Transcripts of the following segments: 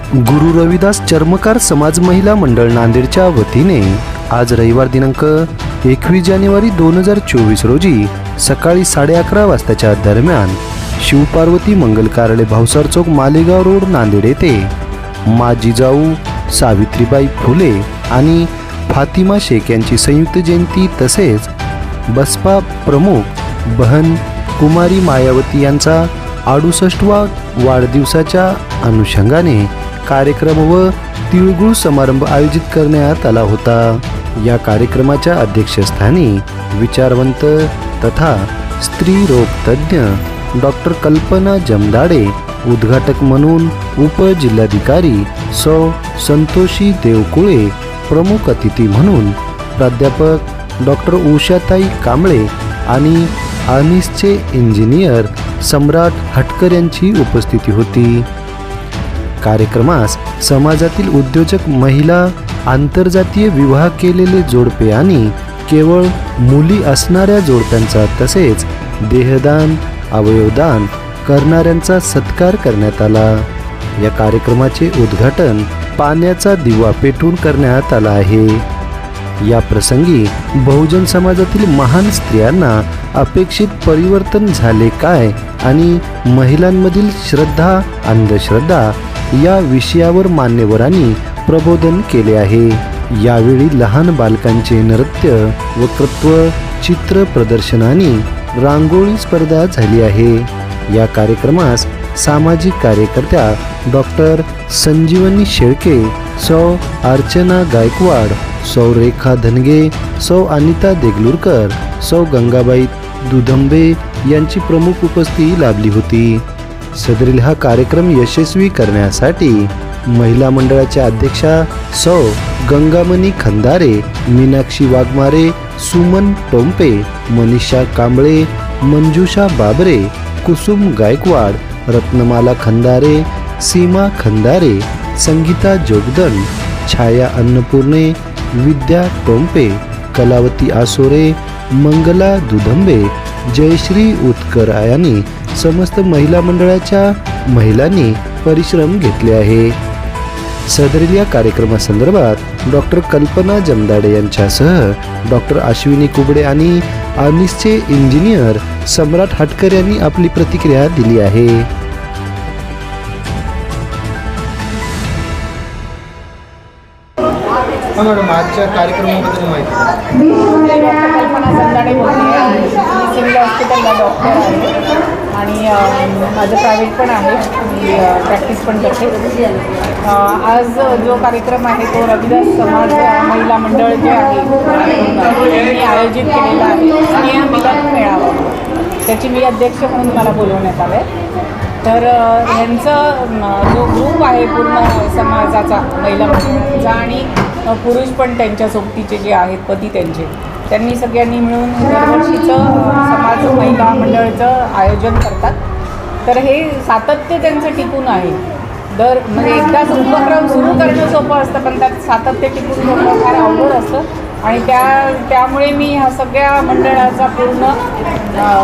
गुरु रविदास चर्मकार समाज महिला मंडळ नांदेडच्या वतीने आज रविवार दिनांक 21 जानेवारी 2024 रोजी सकाळी 11:30 वाजताच्या दरम्यान शिवपार्वती मंगल कार्यालय भावसार चौक मालेगाव रोड नांदेड येथे मा जिजाऊ सावित्रीबाई फुले आणि फातिमा शेख यांची संयुक्त जयंती तसेच बसपा प्रमुख बहन कुमारी मायावती यांचा 68वा वाढदिवसाच्या अनुषंगाने कार्यक्रम व तिळगुळ समारंभ आयोजित करण्यात आला होता। या कार्यक्रमाच्या अध्यक्षस्थानी विचारवंत तथा स्त्री रोग तज्ञ डॉक्टर कल्पना जमदाडे, उद्घाटक म्हणून उपजिल्हाधिकारी सौ संतोषी देवकुळे, प्रमुख अतिथी म्हणून प्राध्यापक डॉक्टर उषाताई कांबळे आणि आर्निसचे इंजिनियर सम्राट हटकर यांची उपस्थिती होती। कार्यक्रमास समाजातील उद्योजक महिला, आंतरजातीय विवाह केलेले जोडपे आणि केवळ मुली असणाऱ्या जोडप्यांचा तसेच देहदान, अवयवदान करणाऱ्यांचा सत्कार करण्यात आला। या कार्यक्रमाचे उद्घाटन पाण्याचा दिवा पेटवून करण्यात आला आहे। या प्रसंगी बहुजन समाजातील महान स्त्रियांना अपेक्षित परिवर्तन झाले काय आणि महिलांमधील श्रद्धा, अंधश्रद्धा या विषयावर मान्यवरांनी प्रबोधन केले आहे। यावेळी लहान बालकांचे नृत्य, वक्तृत्व, चित्र प्रदर्शन आणि रांगोळी स्पर्धा झाली आहे। या कार्यक्रमास सामाजिक कार्यकर्त्या डॉक्टर संजीवनी शेळके, सौ अर्चना गायकवाड, सौ रेखा धनगे, सौ अनिता देगलूरकर, सौ गंगाबाई दुधंबे यांची प्रमुख उपस्थिती लाभली होती। सदरील हा कार्यक्रम यशस्वी करण्यासाठी महिला मंडळाच्या अध्यक्षा सौ गंगामणी खंदारे, मीनाक्षी वाघमारे, सुमन टोंपे, मनीषा कांबळे, मंजुषा बाबरे, कुसुम गायकवाड, रत्नमाला खंदारे, सीमा खंदारे, संगीता जोगदंड, छाया अन्नपूर्णे, विद्या टोंपे, कलावती आसोरे, मंगला दुधंबे, जयश्री उत्कर यांनी समस्त महिला मंडळाच्या महिलांनी परिश्रम घेतले आहे। सदरील या कार्यक्रमासंदर्भात डॉक्टर कल्पना जमदाडे यांच्यासह डॉक्टर अश्विनी कुबडे आणि आर्निसचे इंजिनियर सम्राट हटकर यांनी आपली प्रतिक्रिया दिली आहे। मॅडम, आजच्या कार्यक्रमाबद्दल माहिती। मी डॉक्टर कल्पना जमदाडे बोलते आहे। मी सिव्हिल हॉस्पिटलला डॉक्टर आहे आणि माझं प्रायव्हेट पण आहे, मी प्रॅक्टिस पण करते। आज जो कार्यक्रम आहे तो रविदास समाज महिला मंडळ जे आहे त्यांनी आयोजित केलेला आहे स्नेह मिलन मेळावा, त्याची मी अध्यक्ष म्हणून मला बोलवण्यात आलं आहे। तर ह्यांचं जो ग्रुप आहे पूर्ण समाजाचा महिला मंडळाचा आणि पुरुष पण त्यांच्या सोबतीचे जे आहेत पती त्यांनी सगळ्यांनी मिळून दरवर्षीचं समाज महिला मंडळाचं आयोजन करतात। तर हे सातत्य त्यांचं टिकून आहे। म्हणजे एकदाच उपक्रम सुरू करणं सोपं असतं, पण त्यात सातत्य टिकून ठेवणं फार अवघड असतं आणि त्यामुळे मी ह्या सगळ्या मंडळाचा पूर्ण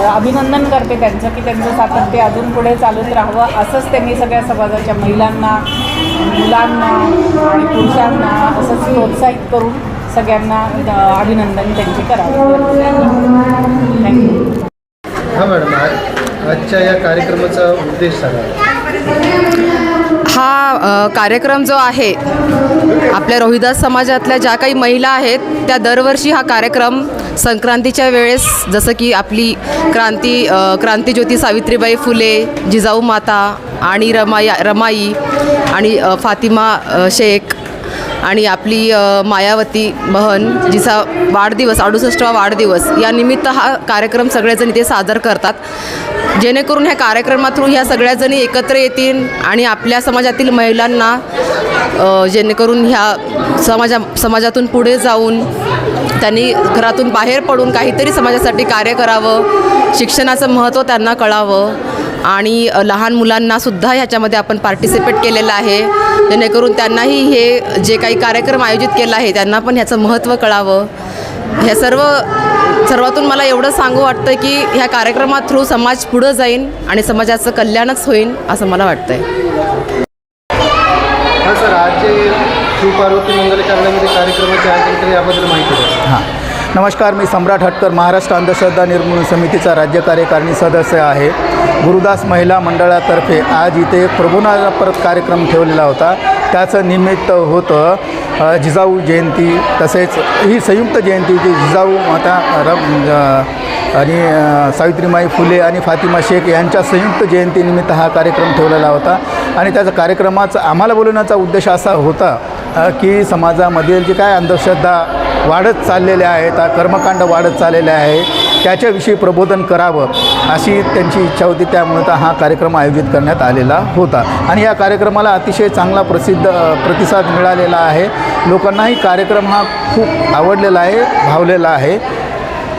अभिनंदन करते त्यांचं, की त्यांचं सातत्य अजून पुढे चालूच राहावं। असंच त्यांनी सगळ्या समाजाच्या महिलांना, मुलांना आणि पुरुषांना असंच प्रोत्साहित करून सगळ्यांना अभिनंदन त्यांचे करावं। थँक्यू। हां मॅडम, आजच्या या कार्यक्रमाचा उद्देश सांगा। हा कार्यक्रम जो आहे आपल्या रोहिदास समाजातल्या ज्या काही महिला आहेत त्या दरवर्षी हा कार्यक्रम संक्रांतीच्या वेळेस, जसं की आपली क्रांतिज्योती सावित्रीबाई फुले, जिजाऊ माता आणि रमाई आणि फातिमा शेख आणि आपली मायावती बहन जिचा वाढदिवस 68वा वाढदिवस या निमित्त हा कार्यक्रम सगळेजण इथे सादर करतात, जेणेकरून ह्या कार्यक्रमा थ्रू ह्या सगळ्याजणी एकत्र येतील आणि आपल्या समाजातील महिलांना जेणेकरून ह्या समाजातून पुढे जाऊन त्यांनी घरातून बाहेर पडून काहीतरी समाजासाठी कार्य करावं, शिक्षणाचं महत्त्व त्यांना कळावं आणि लहान मुलांनासुद्धा ह्याच्यामध्ये आपण पार्टिसिपेट केलेलं आहे, जेणेकरून त्यांनाही हे जे काही कार्यक्रम आयोजित केला आहे त्यांना पण ह्याचं महत्त्व कळावं। ह्या सर्वातून मला एवढं सांगू वाटतं की ह्या कार्यक्रमा थ्रू समाज पुढं जाईन आणि समाजाचं कल्याणच होईल असं मला वाटतं आहे। हां सर, आज जे शिवपार्वती मंगल कार्यालयामध्ये कार्यक्रमाचे आयोजन केले याबद्दल माहिती द्या. हां, नमस्कार. मी सम्राट हटकर, महाराष्ट्र अंधश्रद्धा निर्मूलन समितीचा राज्य कार्यकारिणी सदस्य आहे. गुरुदास महिला मंडळातर्फे आज इथे एक प्रबोधनापर कार्यक्रम ठेवलेला होता. त्याचं निमित्त होतं जिजाऊ जयंती, तसेच ही संयुक्त जयंती होती. जिजाऊ माता आणि सावित्रीमाई फुले आणि फातिमा शेख यांच्या संयुक्त जयंतीनिमित्त हा कार्यक्रम ठेवलेला होता. आणि त्याचा कार्यक्रमाचा आम्हाला बोलवण्याचा उद्देश असा होता की समाजामधील जे काय अंधश्रद्धा वाढत चाललेल्या आहेत, कर्मकांड वाढत चाललेले आहे, त्याच्याविषयी प्रबोधन करावं अशी त्यांची इच्छा होती. त्यामुळे हा कार्यक्रम आयोजित करण्यात आलेला होता. आणि या कार्यक्रमाला अतिशय चांगला प्रतिसाद मिळालेला आहे. लोकांनाही कार्यक्रम हा खूप आवडलेला आहे, भावलेला आहे.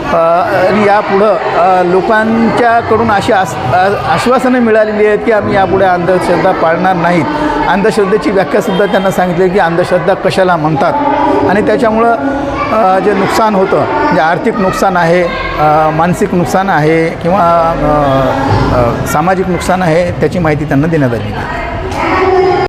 आणि यापुढं लोकांच्याकडून अशी आश्वासनं मिळालेली आहेत की आम्ही यापुढे अंधश्रद्धा पाळणार नाहीत. अंधश्रद्धेची व्याख्यासुद्धा त्यांना सांगितली की अंधश्रद्धा कशाला म्हणतात आणि त्याच्यामुळं जे नुकसान होतं, म्हणजे आर्थिक नुकसान आहे, मानसिक नुकसान आहे किंवा सामाजिक नुकसान आहे, त्याची माहिती त्यांना देण्यात आली.